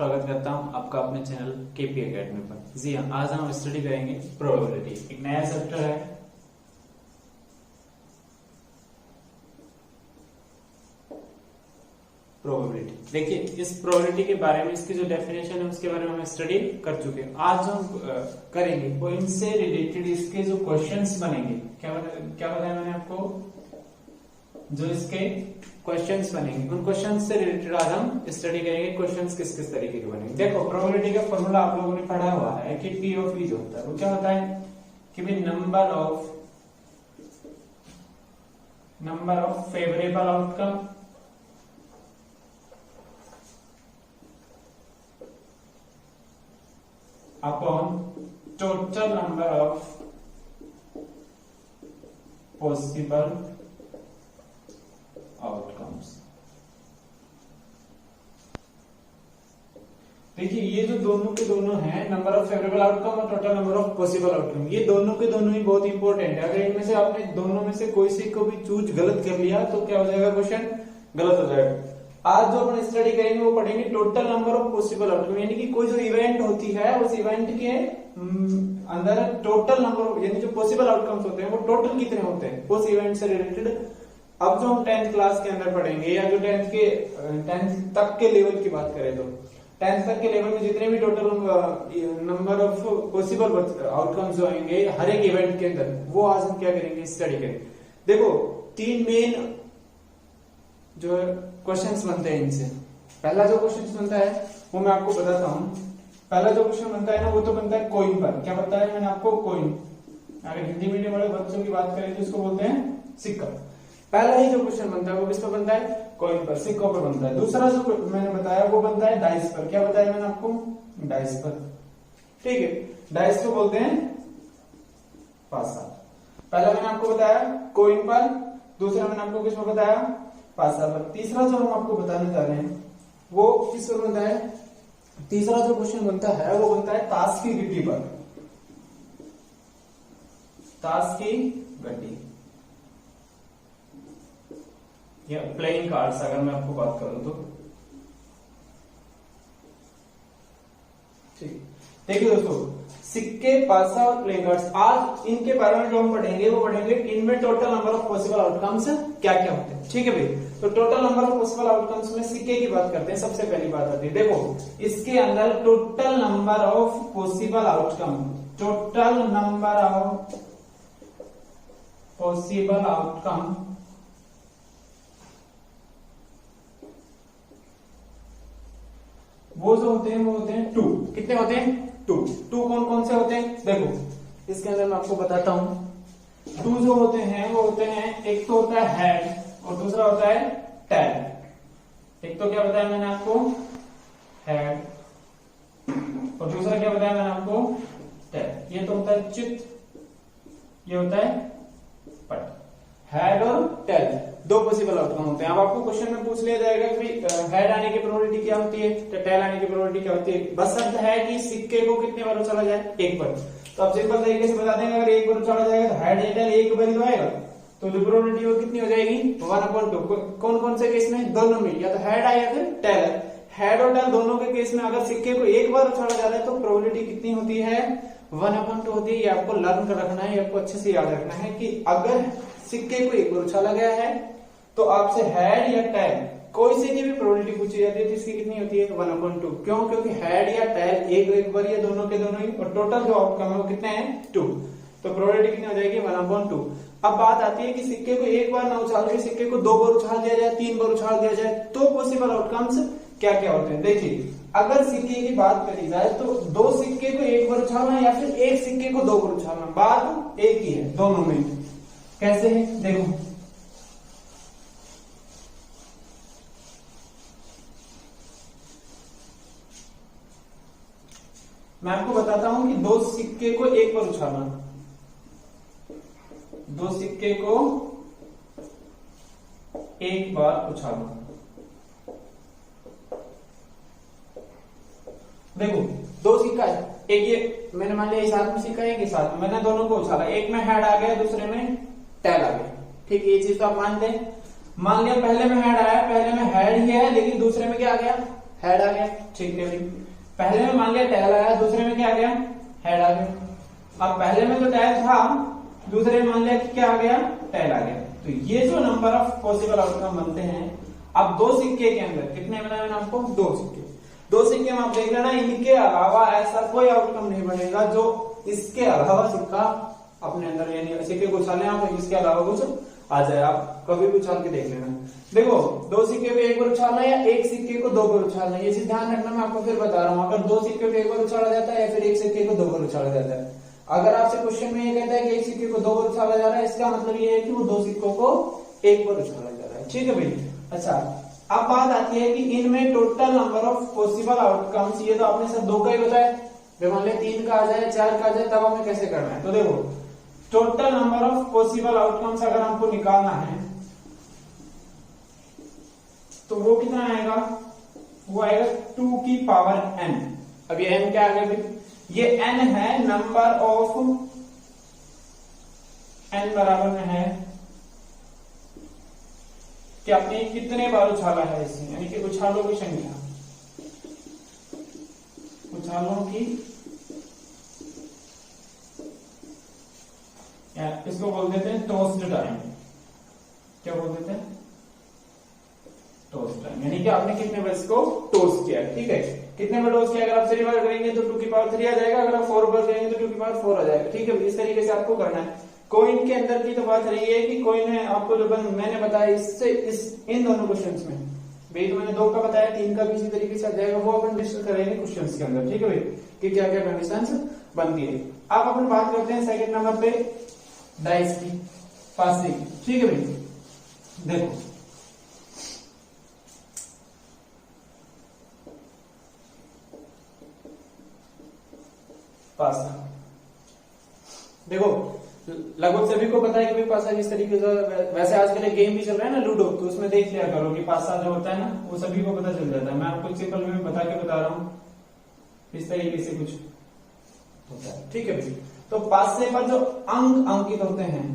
स्वागत करता हूं आपका अपने चैनल केपी एकेडमी पर। जी हाँ, आज हम स्टडी करेंगे प्रोबेबिलिटी। एक नया चैप्टर है प्रोबेबिलिटी। देखिए, इस प्रोबेबिलिटी के बारे में, इसकी जो डेफिनेशन है उसके बारे में हम स्टडी कर चुके हैं। आज हम करेंगे वो इनसे रिलेटेड इसके जो क्वेश्चंस बनेंगे। क्या बताया मैंने आपको? जो इसके क्वेश्चंस बनेंगे उन क्वेश्चंस से रिलेटेड आज हम स्टडी करेंगे। क्वेश्चंस किस किस तरीके के बनेंगे। देखो, प्रोबेबिलिटी का फॉर्मूला आप लोगों ने पढ़ा हुआ है कि P ऑफ E जो होता है वो क्या होता है कि भाई number of favourable outcome upon total number of possible outcomes. देखिए, ये जो दोनों के दोनों हैं, नंबर ऑफ फेवरेबल आउटकम और total number of possible outcome, ये दोनों के दोनों ही बहुत इंपॉर्टेंट है। अगर इनमें से आपने दोनों में से कोई सी को भी चूज गलत कर लिया तो क्या हो जाएगा? क्वेश्चन गलत हो जाएगा। आज जो अपन स्टडी करेंगे वो पढ़ेंगे total number of possible outcome, यानी कि कोई जो इवेंट होती है उस इवेंट के अंदर टोटल नंबर, यानी जो पॉसिबल आउटकम्स होते हैं वो टोटल कितने होते हैं उस इवेंट से रिलेटेड। अब जो हम 10th क्लास के अंदर पढ़ेंगे या जो 10th तक के लेवल की बात करें तो 10th तक के लेवल में जितने भी total number of possible outcomes जो आएंगे हर एक इवेंट के अंदर, वो आज हम क्या करेंगे? स्टडी करेंगे। देखो, तीन मेन जो क्वेश्चंस बनते हैं इनसे। पहला जो क्वेश्चन बनता है वो मैं आपको बताता हूं। पहला जो क्वेश्चन बनता है ना वो तो बनता है कॉइन पर। क्या बताया मैंने आपको? कॉइन। अगर हिंदी मीडियम वाले बच्चों की बात करें तो इसको बोलते हैं सिक्का। पहला ही जो क्वेश्चन बनता है वो किस पर बनता है? कॉइन पर, सिक्कों पर बनता है। दूसरा जो मैंने बताया वो बनता है डाइस पर। क्या बताया मैंने आपको? डाइस पर। ठीक है, डाइस को बोलते हैं पासा। पहला मैंने आपको बताया कॉइन पर, दूसरा मैंने आपको किस पर बताया? पासा पर। तीसरा जो हम आपको बताने जा रहे हैं वो किस पर बनता है? तीसरा जो क्वेश्चन बनता है वो बनता है ताश की गड्डी पर। ताश की गड्डी या प्लेइंग कार्ड्स अगर मैं आपको बात करूं तो। ठीक, देखिए दोस्तों, सिक्के, पासा और प्लेइंग कार्ड्स, आज इनके बारे में जो हम पढ़ेंगे वो पढ़ेंगे इनमें total number of possible outcomes क्या क्या होते हैं। ठीक है भाई, तो total number of possible outcomes में सिक्के की बात करते हैं। सबसे पहली बात आती है, देखो इसके अंदर total number of possible outcome, total number of possible outcome वो जो होते हैं वो होते हैं 2। कितने होते हैं? 2। कौन कौन से होते हैं? देखो, इसके अंदर मैं आपको बताता हूं। 2 जो होते हैं वो होते हैं, एक तो होता है हेड और दूसरा होता है टेल। एक तो क्या बताया मैंने आपको? हेड, और दूसरा क्या बताया मैंने आपको? टेल। ये तो होता है चित, ये होता है पट। हेड और टेल दो पॉसिबल आउटकम होते हैं। अब आपको क्वेश्चन में पूछ लिया जाएगा कि हेड आने की प्रोबेबिलिटी क्या होती है, तो टेल आने की प्रोबेबिलिटी क्या होती है। बस शर्त है कि सिक्के को कितने बार उछाला जाए? एक बार। तो आप सिंपल तरीके से बता देंगे, अगर एक बार उछाला जाएगा तो हेड या टेल एक बार ही आएगा, तो जो प्रोबेबिलिटी वो कितनी हो जाएगी? 1/2। कौन कौन से केस में? दोनों में, या तो हेड आए या फिर टेल है। हेड और टेल दोनों के केस में अगर सिक्के को एक बार उछाला जा रहा है तो प्रोबेबिलिटी कितनी होती है? 1/2 होती है। ये आपको लर्न कर रखना है, आपको अच्छे से याद रखना है कि अगर सिक्के को एक बार उछाला गया है तो आपसे हेड या टेल कोई से भी प्रोबेबिलिटी पूछी जाती है तो इसकी कितनी होती है? 1/2। क्यों? क्योंकि हेड या टेल एक बार या दोनों के दोनों ही, और टोटल जो आउटकम है वो कितने हैं? 2। तो प्रोबेबिलिटी कितनी हो जाएगी? 1/2। अब बात आती है कि सिक्के को एक बार ना उछाल के सिक्के को 2 बार उछाल दिया जाए, 3 बार उछाल दिया जाए, तो पॉसिबल आउटकम्स क्या क्या होते हैं। देखिए, अगर सिक्के की बात करी जाए तो 2 सिक्के को एक बार उछालना या फिर एक सिक्के को 2 बार उछालना, बात एक ही है दोनों में। कैसे है? देखो, मैं आपको बताता हूं कि 2 सिक्के को एक बार उछालना, 2 सिक्के को एक बार उछालना। देखो, 2 सिक्का है, एक ये मैंने मान लिया इस हाथ में सिक्का है, एक इस हाथ में, मैंने दोनों को उछाला, एक में हेड आ गया दूसरे में टेल आ गया। ठीक है, ये चीज तो आप मान लें। मान लिया पहले में हेड आया, पहले में हेड ही है लेकिन दूसरे में क्या आ गया? हेड आ गया, ठीक है भाई। पहले में मान लिया टेल आया, दूसरे में क्या आ गया, हेड आ गया। अब पहले में तो टेल था, दूसरे में मान लिया कि क्या आ गया, टेल आ गया। तो ये जो नंबर ऑफ पॉसिबल आउटकम बनते हैं, अब दो सिक्के के अंदर कितने बनाए मैंने आपको, दो सिक्के। दो सिक्के में आप देख लेना, इनके अलावा ऐसा कोई आउटकम नहीं बनेगा जो इसके अलावा सिक्का अपने अंदर, यानी सिक्के को उछाले आप, इसके अलावा कुछ आ जाए, आप कभी भी उछाल के देख लेना। देखो दो सिक्के को एक बार उछालना या एक सिक्के को दो बार उछालना, ये चीज ध्यान रखना। मैं आपको फिर बता रहा हूँ, अगर दो सिक्के को एक बार उछाला जाता है या फिर एक सिक्के को दो बार उछाला जाता है। अगर आपसे क्वेश्चन में ये कहता है कि एक सिक्के को दो बार उछाला जा रहा है, इसका मतलब ये है कि वो दो सिक्कों को एक बार उछाला जा रहा है, ठीक है भाई। अच्छा, अब बात आती है कि इनमें total number of possible outcomes, ये तो आपने सब दो का ही बताया, जब मान लिया 3 का आ जाए, 4 का आ जाए, तब हमें कैसे करना है। तो देखो total number of possible outcomes अगर हमको निकालना है तो वो कितना आएगा, वो आएगा 2 की पावर n। अब ये n क्या आ गया भाई, ये n है नंबर ऑफ, n बराबर में है कि आपने कितने बार उछाला है इसमें, यानी कि उछालों की संख्या, उछालों की, या इसको बोल देते हैं टॉस्ड टाइम। क्या बोल देते हैं, टॉस टाइम, यानी कि आपने कितने बार इसको टॉस किया, ठीक है। कितने बार टॉस किया, अगर आप 3 बार करेंगे तो 2 की पावर 3 आ जाएगा, अगर आप 4 बार करेंगे तो 2 की पावर 4 आ जाएगा, ठीक है। इस तरीके से आपको करना है। कॉइन के अंदर की तो बात रही है कि कॉइन है, आपको जो मैंने बताया इससे इन दोनों क्वेश्चंस में भाई, तो मैंने 2 का बताया, 3 का भी इसी तरीके से आ जाएगा, वो अपन डिस्कस करेंगे क्वेश्चंस के अंदर, ठीक है भाई, कि क्या क्या कंडीशंस बनती है। अब अपन बात करते हैं सेकंड नंबर पे डाइस की पासिंग, ठीक है भाई। देखो पासा, देखो लगभग सभी को पता है कि भाई पासा किस तरीके से, वैसे आजकल एक गेम भी चल रहा है ना लूडो, तो उसमें देख लिया करो कि पासा जो होता है ना, वो सभी को पता चल जाता है। मैं आपको सिंपल में बता रहा हूँ, इस तरीके से कुछ होता है, ठीक है भाई। तो पासे पर जो अंक अंकित होते हैं,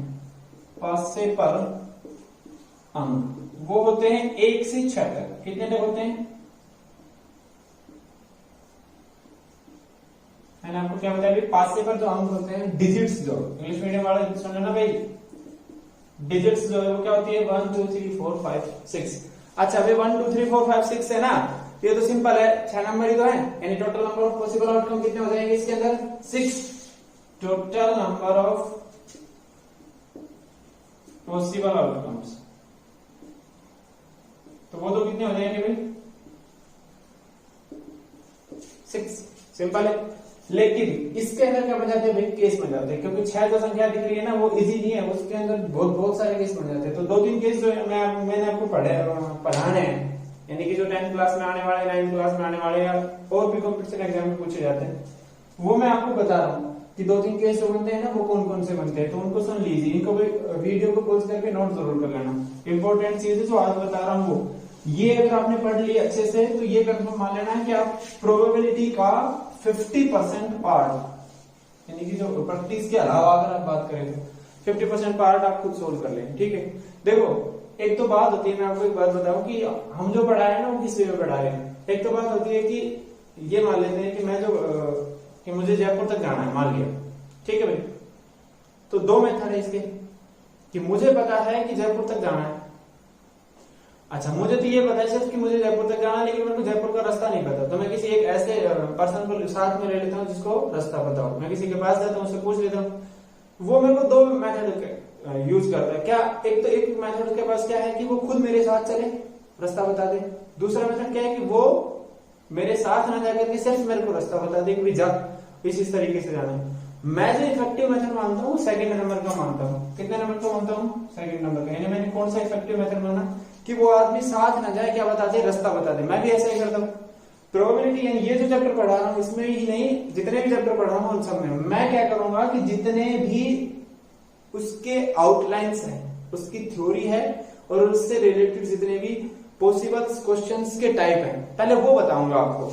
पासे पर अंक वो होते हैं 1 से 6 तक। कितने तक होते हैं, मैंने आपको क्या बताया, पासे पर जो अंक होते हैं, डिजिट्स, जो इंग्लिश मीडियम वाले सुन लेना भाई, डिजिट्स जो है वो क्या होती है, 1 2 3 4 5 6। अच्छा भाई 1 2 3 4 5 6 है ना, ये तो सिंपल है, 6 नंबर ही तो है, यानी total number of possible outcome कितने हो जाएंगे इसके अंदर, 6। Total number of possible outcomes, तो वो तो कितने हो जाएंगे भाई, 6। सिंपल है। लेकिन इसके अंदर क्या बन जाते हैं भाई, केस बन जाते हैं, क्योंकि 6 जो संख्या दिख रही है ना, वो इजी नहीं है, उसके अंदर बहुत सारे केस बन जाते हैं। तो 2-3 केस जो मैंने आपको पढ़ाने हैं, यानी कि जो 10th क्लास में आने वाले, 9th क्लास में आने वाले, या और भी कॉम्पिटिशन एग्जाम में पूछे जाते हैं, वो मैं आपको बता रहा हूँ कि 2-3 केस जो बनते हैं ना, वो कौन कौन से बनते हैं, तो उनको सुन लीजिए, इनको वीडियो को पॉज करके नोट जरूर कर लेना। इंपॉर्टेंट चीज है जो आज बता रहा हूँ, वो ये अगर आपने पढ़ लिया अच्छे से, तो ये कंफर्म मान लेना है कि आप प्रोबेबिलिटी का 50% पार्ट, यानी कि जो प्रैक्टिस के अलावा अगर आप बात करें तो 50% पार्ट आप खुद सोल्व कर लें, ठीक है। देखो एक तो बात होती है, मैं आपको एक बात बताऊं कि हम जो पढ़ा है ना, वो किस वे में पढ़ा रहे हैं। एक तो बात होती है कि ये मान लेते हैं कि मैं कि मुझे जयपुर तक जाना है, मान लिया, ठीक है भाई। तो 2 मेथड है इसके, कि मुझे पता है कि जयपुर तक जाना है। अच्छा, मुझे तो ये पता है सिर्फ कि मुझे जयपुर तक जाना है, लेकिन मेरे को जयपुर का रास्ता नहीं पता, तो मैं किसी एक ऐसे पर्सन को साथ में ले लेता हूँ जिसको रास्ता पता हो। मैं किसी के पास जाता हूँ, उससे पूछ लेता हूँ, वो मेरे को 2 मेथड यूज करता है। क्या, एक तो एक मेथड उसके पास क्या है कि वो खुद मेरे साथ चले, रास्ता बता दे। दूसरा मेथड क्या है कि वो मेरे साथ ना जाकर के सिर्फ मेरे को रास्ता बता दे कि जा इस तरीके से जाना है। मैं जो इफेक्टिव मेथड मानता हूँ, सेकंड नंबर का मानता हूँ। कितने नंबर का मानता हूँ, सेकंड नंबर का। यानी मैंने कौन सा इफेक्टिव मेथड माना कि वो आदमी साथ ना जाए, क्या बता दे, रास्ता बता दे। मैं भी ऐसा ही करता हूँ। प्रोबेबिलिटी, यानी ये जो चैप्टर पढ़ा रहा हूँ, इसमें ही नहीं, जितने भी चैप्टर पढ़ रहा हूँ उन सब में मैं क्या करूंगा कि जितने भी उसके आउटलाइंस हैं, उसकी थ्योरी है, और उससे रिलेटेड जितने भी पॉसिबल क्वेश्चंस के टाइप हैं, पहले वो बताऊंगा आपको।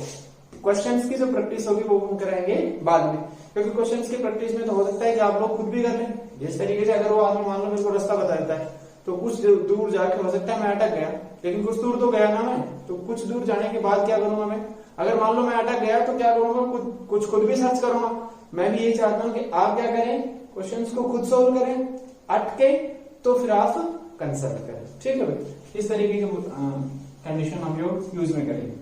क्वेश्चंस की जो प्रैक्टिस होगी वो हम करेंगे बाद में, क्योंकि क्वेश्चंस की प्रैक्टिस में तो हो सकता है कि आप लोग खुद भी कर लें। जिस तरीके से अगर वो आदमी मान लो मेरे को रास्ता बता देता है, तो कुछ दूर जाके हो सकता है मैं अटक गया, लेकिन कुछ दूर तो गया ना मैं, तो कुछ दूर जाने के बाद क्या करूंगा मैं, अगर मान लो मैं अटक गया तो क्या करूंगा, कुछ खुद भी सर्च करूंगा। मैं भी यही चाहता हूं कि आप क्या करें, क्वेश्चंस को खुद सोल्व करें, अटके तो फिर आप कंसल्ट करें, ठीक है भाई। इस तरीके की कंडीशन हम यूज में करेंगे।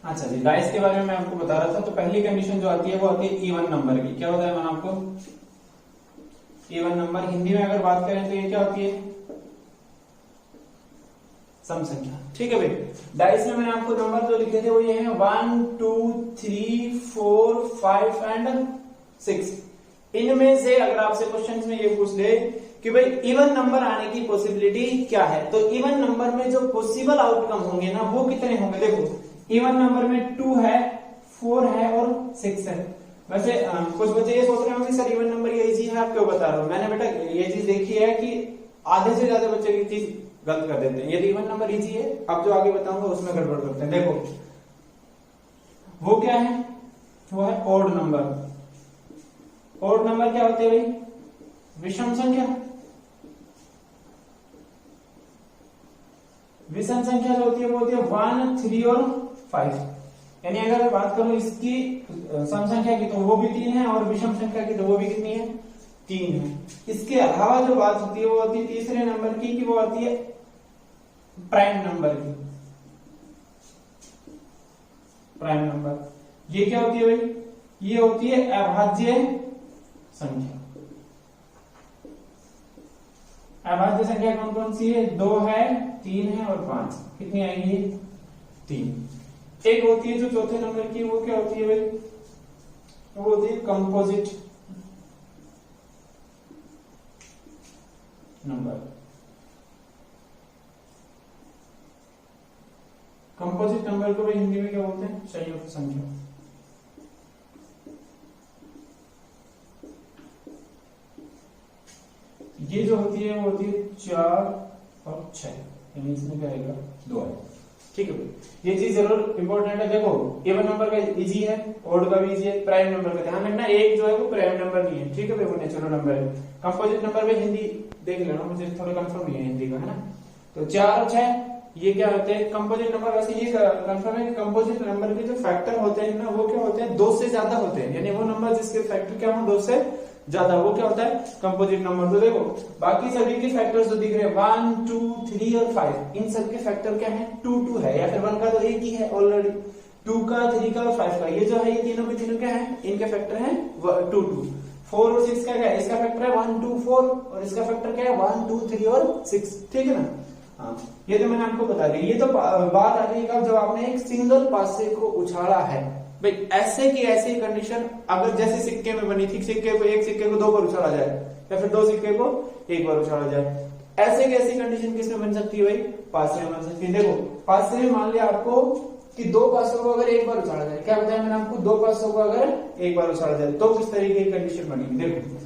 अच्छा जी, डाइस के बारे में मैं आपको बता रहा था। तो पहली कंडीशन जो आती है वो आती है इवन नंबर की। क्या होता है मैंने आपको, इवन नंबर हिंदी में अगर बात करें तो ये क्या होती है, सम संख्या, ठीक है भाई। डाइस में मैंने आपको नंबर जो लिखे थे वो ये है 1 2 3 4 5 एंड 6। इनमें से अगर आपसे क्वेश्चन में ये पूछ दे कि भाई इवन नंबर आने की पॉसिबिलिटी क्या है, तो इवन नंबर में जो पॉसिबल आउटकम होंगे ना वो कितने होंगे। देखो इवन नंबर में 2 है, 4 है और 6 है। वैसे कुछ बच्चे ये सोच रहे होंगे सर इवन नंबर ये इजी है, आप क्यों बता रहे हो। मैंने बेटा ये चीज देखी है कि आधे से ज्यादा बच्चे की चीज गलत कर देते हैं। यदि इवन नंबर इजी है, अब जो आगे बताऊंगा उसमें गड़बड़ करते हैं। देखो वो क्या है, वो है ओड नंबर। ओड नंबर क्या होते हैं भाई, विषम संख्या। विषम संख्या जो होती है वो होती है 1 3 और 5। यानी अगर मैं बात करूं इसकी सम संख्या की तो वो भी 3 है, और विषम संख्या की तो वो भी कितनी है, 3 है। इसके अलावा जो बात होती है वो होती है तीसरे नंबर की, कि वो आती है प्राइम नंबर की। प्राइम नंबर ये क्या होती है भाई, ये होती है अभाज्य संख्या। अभाज्य संख्या कौन कौन सी है, 2 है, 3 है और 5। कितनी आएंगी, 3। एक होती है जो चौथे नंबर की, वो क्या होती है भाई, वो होती है कंपोजिट नंबर। कंपोजिट नंबर को भाई हिंदी में क्या बोलते हैं, संयुक्त संख्या। ये जो होती है वो होती है 4 और 6, यानी इसमें क्या आएगा, 2 है, ठीक है भाई। ये चीज जरूर इंपॉर्टेंट है। देखो इवन नंबर का इजी है, ओड का भी इजी है, प्राइम नंबर का ध्यान रखना, एक जो है वो प्राइम नंबर नहीं है, ठीक है भाई, वो नेचुरल नंबर है। कंपोजिट नंबर में हिंदी देख लेना, मुझे थोड़ा कंफर्म नहीं है हिंदी का, है ना। तो 4 और 6 ये क्या होते हैं, कंपोजिट नंबर। वैसे ये कंफर्म है कि कंपोजिट नंबर के जो फैक्टर होते हैं ना वो क्या होते हैं, 2 से ज्यादा होते हैं। यानी वो नंबर जिसके फैक्टर क्या हो, 2 से ज्यादा, वो क्या होता है, कंपोजिट नंबर। तो देखो बाकी सभी के फैक्टर्स जो दिख रहे हैं 1 2 3 और 5, इन सब के फैक्टर क्या है, 2 2 है, या फिर 1 का तो एक ही है ऑलरेडी, 2 का, 3 का और 5 का। ये जो है ये तीनों के तीनों क्या है, इनके फैक्टर है 2 2। 4 और 6 का क्या है, इसका फैक्टर है 1 2 4, और इसका फैक्टर क्या है 1 2 3 और 6, ठीक है ना। हाँ, ये तो मैंने आपको बता दी। ये तो बात आ रही है जब आपने एक सिंगल पासे को उछाला है भाई, ऐसे की ऐसी कंडीशन अगर जैसे सिक्के में बनी थी, सिक्के को एक सिक्के को 2 बार उछाला जाए, या फिर 2 सिक्के को 1 बार उछाला जाए, ऐसे की ऐसी कंडीशन किसमें बन सकती है भाई, पासे में बन सकती है। देखो पासे में मान लिया आपको कि 2 पासों को अगर 1 बार उछाला जाए, क्या बताया मैंने आपको, 2 पासों को अगर 1 बार उछाला जाए तो किस तरीके की कंडीशन बनेगी। देखो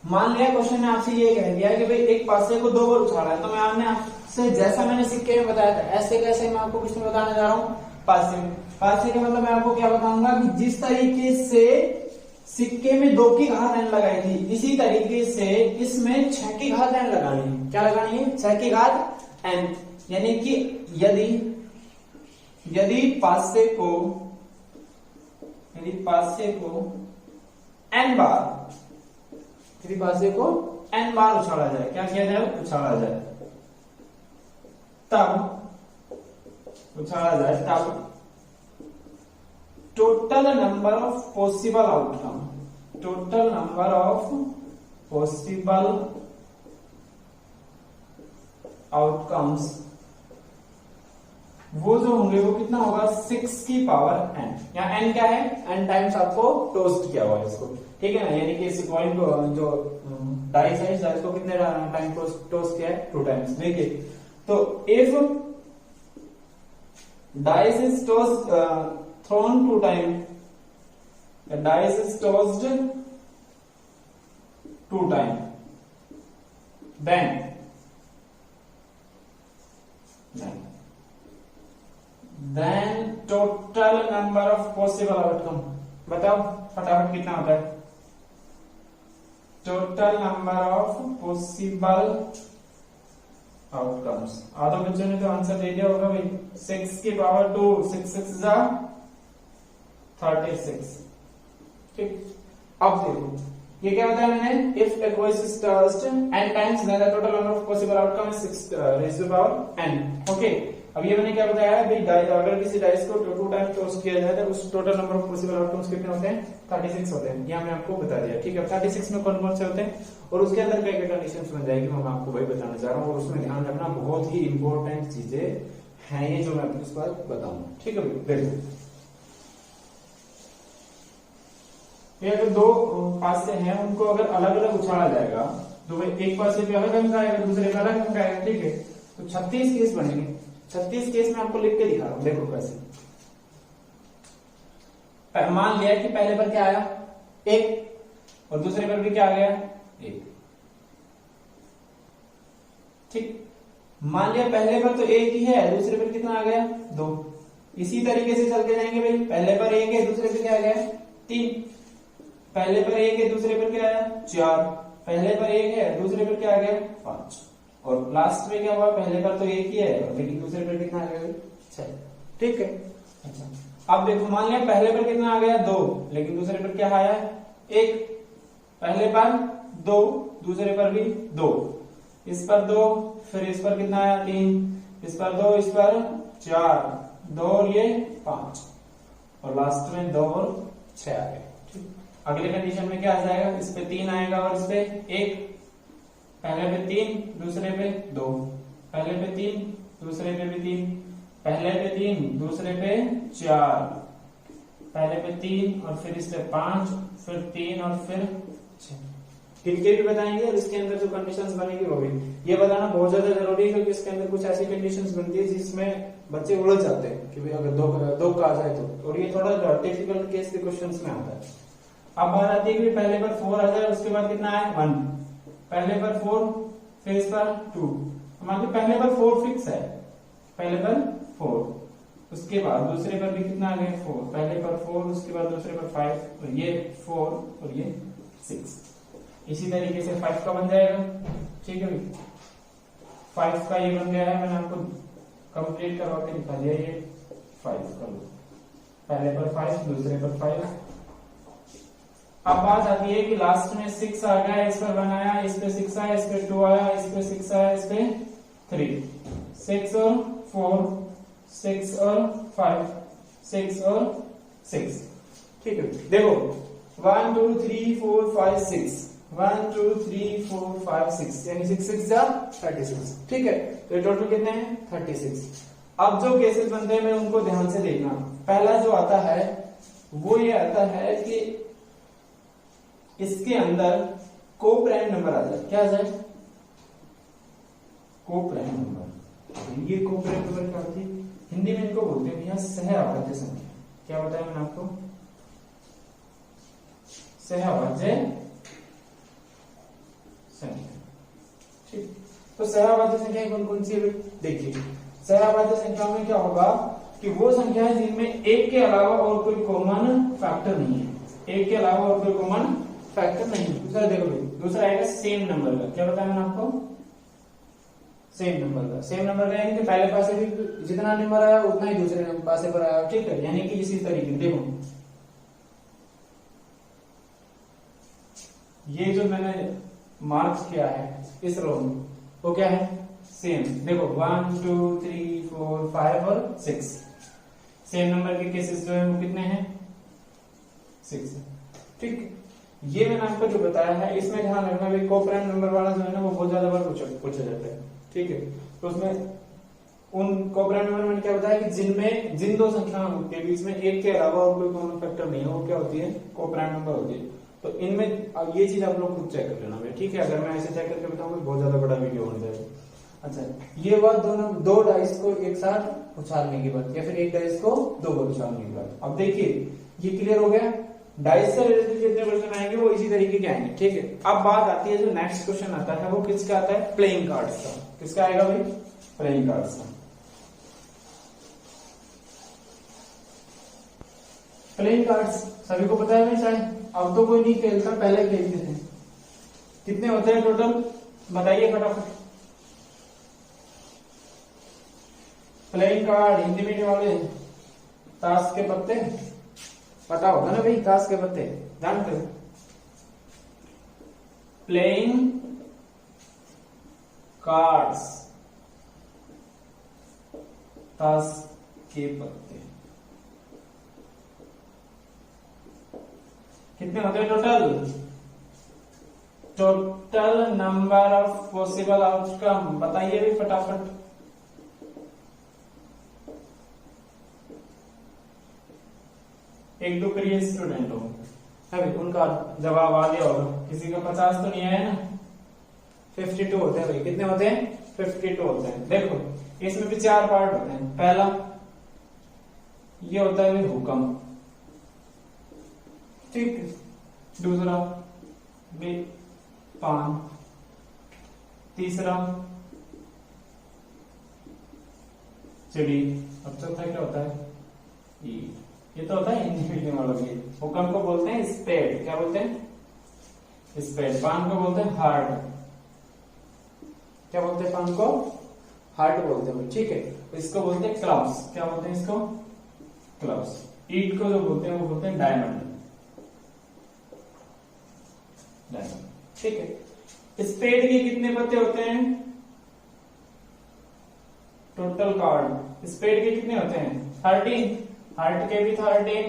मान लिया क्वेश्चन ने आपसे ये कह दिया कि भाई एक पासे को 2 बार उछाला है, तो मैं आपने आपसे जैसा मैंने सिक्के में बताया था ऐसे कैसे मैं आपको किसमें बताने जा रहा हूँ, पासे में। पासे का मतलब मैं आपको क्या बताऊंगा कि जिस तरीके से सिक्के में 2 की घात n लगाई थी, इसी तरीके से इसमें 6 की घात n लगानी है। क्या लगानी है, 6 की घात n। यानी कि यदि पासे को n बार, पासे को n बार उछाला जाए, क्या किया जाए, उछाला जाए, तब total number of possible outcomes वो जो होंगे वो कितना होगा, 6 की पावर n। यहाँ n क्या है, n टाइम्स आपको टोस्ट किया हुआ है इसको, ठीक है ना। यानी कि इस कॉइन को जो डाइस है, डाइस को कितने टाइम टोस्ट किया है, 2 टाइम्स। देखिए तो if dice is tossed thrown 2 times, the dice is tossed 2 times, then total number of possible outcome, बताओ फटाफट कितना होता है, total number of possible outcomes. आधो बच्चों ने तो आंसर दे दिया होगा भाई, 6 की पावर 2, 6 6 जा 36। ठीक, अब देखो ये क्या बताया मैंने, if a quiz is tossed n times then the total number of possible outcome is 6 raised to the power n। Okay, अब ये मैंने क्या बताया भाई, अगर किसी डाइस को 2 टाइम टॉस किया जाए तो उस total number of possible outcomes कितने होते हैं, 36 होते हैं। ये हमने आपको बता दिया। ठीक है, 36 में कौन कौन से होते हैं और उसके अंदर क्या क्या कंडीशंस बन जाएगी मैं आपको भाई बताना चाह रहा हूँ, और उसमें ध्यान रखना बहुत ही इंपॉर्टेंट चीजें हैं ये जो मैं आपको इस बार बताऊंगा। ठीक है भाई, देखो ये अगर दो पासे हैं उनको अगर अलग अलग उछाला जाएगा तो भाई एक पासे पे अलग अंक आएगा, दूसरे पे अलग अंक आएगा। ठीक है, तो 36 केस बनेंगे। 36 केस में आपको लिख के दिखा रहा हूं, देखो कैसे। मान लिया कि पहले पर क्या आया 1 और दूसरे पर भी क्या आ गया 1। ठीक, मान लिया पहले पर तो 1 ही है, दूसरे पर कितना आ गया 2। इसी तरीके से चलते जाएंगे भाई, पहले पर 1 है, दूसरे पर क्या आ गया 3। पहले पर 1 है, दूसरे पर क्या आया 4। पहले पर 1 है, दूसरे पर क्या आ गया 5। और लास्ट में क्या हुआ, पहले पर तो 1 ही है लेकिन दूसरे पर कितना आ गया 6। ठीक है, अच्छा अब देखो मान लिया पहले पर कितना आ गया 2 लेकिन दूसरे पर क्या आया 1। पहले पर 2, दूसरे पर भी 2, इस पर 2, फिर इस पर कितना आया 3, इस पर 2, इस पर 4, 2 और ये 5 और लास्ट में 2 और 6 आ गया। अगले कंडीशन में क्या आ जाएगा, इस पे 3 आएगा और इस पे 1। पहले पे 3, दूसरे पे 2, पहले पे 3, दूसरे पे भी 3, पहले पे 3, दूसरे पे 4, पहले पे 3 और फिर इस पे 5, फिर 3 और फिर 6। इनके भी बताएंगे और इसके अंदर जो कंडीशंस बनेगी वो भी। ये बताना बहुत ज्यादा जरूरी है क्योंकि इसके अंदर कुछ ऐसी कंडीशंस बनती है जिसमें बच्चे उलझ जाते हैं कि भाई अगर दो का आ जाए तो, और ये थोड़ा डिफिकल्ट केस के क्वेश्चंस में आता है। अब बात आती है कि पहले पर 4 आ जाए, उसके बाद कितना आए 1, पहले पर 4, फिर इस पर 2। मान लो पहले पर 4 फिक्स है, पहले पर 4, उसके बाद दूसरे पर भी कितना आ गया 4, पहले पर 4, उसके बाद दूसरे पर 5 और ये 4 और ये 6। इसी तरीके से 5 का बन जाएगा। ठीक है, 5 का ये बन गया है, मैंने आपको कंप्लीट करवा के दिखा दिया। ये 5 का पहले पर 5, दूसरे पर 5। अब बात आती है कि लास्ट में 6 आ गया, इस पर 1 आया, इस पे 6 आया, इस पे 2 आया, इस पे 6 आया, इस पे 3, 6 और 4, 6 और 5, 6 और 6। ठीक है, देखो 1 2 3 4 5 6, 1 2 3 4 5 6 यानी 6 6 जा 36। ठीक है, तो टोटल कितने हैं 36। अब जो केसेस बनते हैं मैं उनको ध्यान से देखना। पहला जो आता है वो ये आता है कि इसके अंदर को प्राइम नंबर आ जाए। क्या आ जाए, को प्राइम नंबर। ये को प्राइम नंबर क्या होती है, हिंदी में इनको बोलते हैं भैया सहअभाज्य संख्या। क्या बताया मैंने आपको, सहअभाज्य संख्या। ठीक, तो सहअभाज्य संख्या कौन कौन सी है देखिए। सहअभाज्य संख्या में क्या होगा कि वो संख्या है जिनमें एक के अलावा और कोई कॉमन फैक्टर नहीं है। एक के अलावा और कोई कॉमन फैक्टर नहीं। दूसरा देखो भाई, दूसरा आएगा सेम नंबर का। क्या बताया मैंने आपको, सेम नंबर का। सेम नंबर का यानी कि पहले पासे भी जितना नंबर आया उतना ही दूसरे पासे पर आया। ठीक है, यानी कि इसी तरीके देखो ये जो मैंने मार्क किया है इस रो में वो क्या है सेम। देखो 1 2 3 4 5 और 6 सेम नंबर के केसेस जो है वो कितने हैं 6। ठीक, ये मैंने आपको जो बताया है इसमें ध्यान रखना भाई को प्राइम नंबर वाला जो है ना वो बहुत ज्यादा बार पूछा जाता है। ठीक है, तो उसमें उन को प्राइम नंबर मैंने क्या बताया कि जिन दो संख्याओं के बीच में एक के अलावा और कोई कॉमन फैक्टर नहीं है वो क्या होती है को प्राइम नंबर होती है। तो इनमें ये चीज आप लोग खुद चेक कर लेना भाई। ठीक है, अगर मैं ऐसे चेक करके बताऊंगा बहुत ज्यादा बड़ा वीडियो बन जाएगा। अच्छा, ये बात दो डाइस को एक साथ उछालने की बात या फिर एक डाइस को 2 बार उछालने की बात। अब देखिए ये क्लियर हो गया। डाइस से रिलेटेड जितने क्वेश्चन आएंगे वो इसी तरीके के आएंगे। ठीक है, अब बात आती है जो नेक्स्ट क्वेश्चन आता है वो किसका आता है प्लेइंग कार्ड्स का। किसका आएगा भाई प्लेइंग कार्ड्स का। प्लेइंग कार्ड्स सभी को पता है भाई शायद। अब तो कोई नहीं खेलता, पहले खेलते थे। कितने होते हैं टोटल बताइए फटाफट। प्लेइंग कार्ड हिंदी मीडियम वाले ताश के पत्ते पता होगा ना भाई, ताश के पत्ते जानते हो। प्लेइंग कार्ड्स ताश के पत्ते कितने होते हैं total? Total number of possible outcome बताइए भी फटाफट। एक दो करिए स्टूडेंट हो अभी, उनका जवाब आ गया होगा। किसी का 50 तो नहीं आया ना? 52 होते हैं भाई। कितने होते हैं? 52 होते हैं। देखो इसमें भी 4 पार्ट होते हैं। पहला ये होता है भाई हुक्म, ठीक। दूसरा भी पान, तीसरा चिड़ी, अब चौथा क्या होता है? ईट। ये तो होता है हिंदी मीडियम वालों के। हुक्म को बोलते हैं स्पेड, क्या बोलते हैं? स्पेड। पान को बोलते हैं हार्ट, क्या बोलते हैं? पान को हार्ट बोलते हैं, ठीक है। इसको बोलते हैं क्लब्स, क्या बोलते हैं इसको? क्लब्स। ईट को जो बोलते हैं वो बोलते हैं डायमंड, डायमंड, ठीक है। स्पेड के कितने पत्ते होते हैं? टोटल कार्ड स्पेड के कितने होते हैं? 13। हार्ट के भी 13,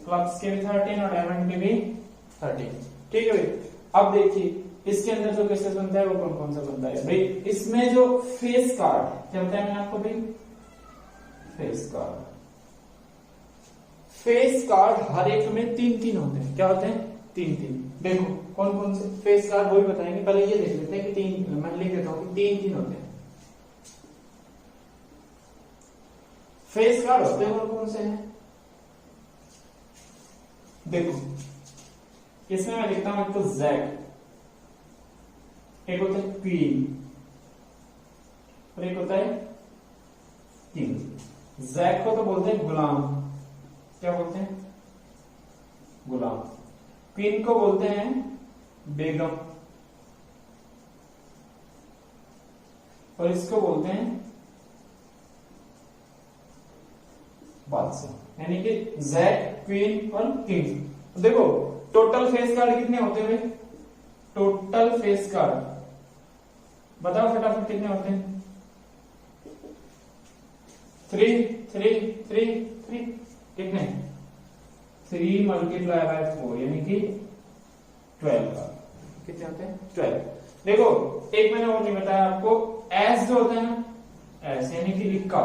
क्लब्स के भी 13 और डायमंड के भी 13, ठीक है भाई। अब देखिए इसके अंदर जो केसेस बनता है वो कौन कौन सा बनता है भाई? इसमें जो फेस कार्ड क्या होता है मैंने आपको भाई? Face card. फेस कार्ड हर एक में 3-3 होते हैं। क्या होते हैं? 3-3। देखो कौन कौन से फेस कार्ड वो भी बताएंगे, पहले ये देख लेते हैं कि 3, मैं लिख देता हूं कि 3-3 होते हैं फेस कार्ड। होते हैं कौन कौन से हैं? देखो इसमें मैं लिखता हूं एक तो जैक, एक होता है क्वीन और एक होता है किंग। जैक को तो बोलते हैं गुलाम, क्या बोलते हैं? गुलाम। क्वीन को बोलते हैं बेगम और इसको बोलते हैं बादशाह, यानी कि जैक, क्वीन और किंग। देखो टोटल फेस कार्ड कितने होते हैं भाई? टोटल फेस कार्ड बताओ फटाफट कितने होते हैं? 3 कितने? 3 मल्टीप्लाई बाय 4 यानी कि 12 का कितने होते हैं? 12। देखो एक मैंने और नहीं बताया आपको, एस जो होता है ना, एस यानी कि इक्का,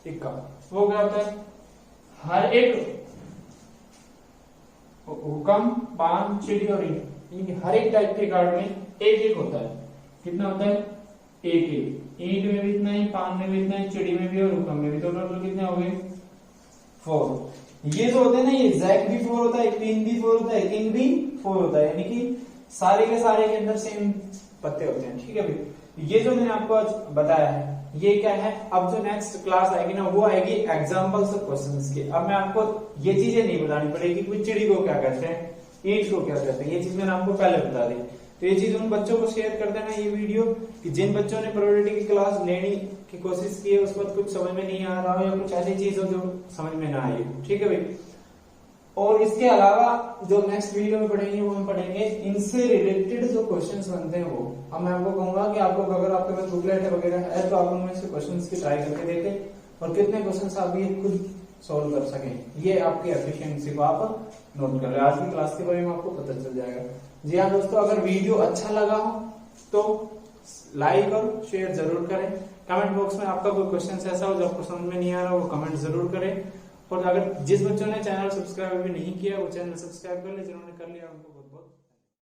इक्का वो क्या होता है? हर एक हुक्म, पान, चिड़ी और ईंट, यानी कि हर एक टाइप के कार्ड में एक एक होता है। कितना होता है? एक एक। ईंट में भी इतना ही, पान में भी इतना ही, चिड़ी में भी और हुक्म में भी। तो टोटल कितने हो गए? 4। ये जो होते हैं ना, ये जैक भी 4 होता है, क्वीन भी 4 होता है, किंग भी 4 होता है, यानी कि सारे के सारे के अंदर सेम पत्ते होते हैं, ठीक है भाई। ये जो मैंने आपको आज बताया है ये क्या है? अब जो नेक्स्ट क्लास आएगी ना वो आएगी एग्जांपल्स ऑफ क्वेश्चंस की। अब मैं आपको ये चीजें नहीं बतानी पड़ेगी कि चिड़ी को क्या कहते हैं, ईंट को क्या कहते हैं, ये चीज मैंने आपको पहले बता दी। तो ये चीज उन बच्चों को शेयर कर देना ये वीडियो कि जिन बच्चों ने प्रोबेबिलिटी की क्लास लेने की कोशिश की है उस पर कुछ समझ में नहीं आ रहा हो या कुछ ऐसी चीज हो जो समझ में ना आई, ठीक है भाई। और इसके अलावा जो नेक्स्ट वीडियो में पढ़ेंगे वो हम पढ़ेंगे इनसे रिलेटेड जो क्वेश्चंस बनते हैं वो। अब मैं आपको कहूंगा कि आपको अगर आपके पास बुकलेट वगैरह है तो आप उनमें से क्वेश्चंस की ट्राई करके देखें और कितने क्वेश्चंस आप ये खुद सॉल्व कर सकें, ये आपकी एफिशिएंसी को आप नोट कर रहे हैं। आज की क्लास के बारे में आपको पता चल जाएगा। जी हाँ दोस्तों, अगर वीडियो अच्छा लगा हो तो लाइक और शेयर जरूर करें। कमेंट बॉक्स में आपका कोई क्वेश्चन ऐसा हो जो आपको समझ में नहीं आ रहा वो कमेंट जरूर करें। और अगर जिस बच्चों ने चैनल सब्सक्राइब अभी नहीं किया वो चैनल सब्सक्राइब कर ले, जिन्होंने कर लिया उनको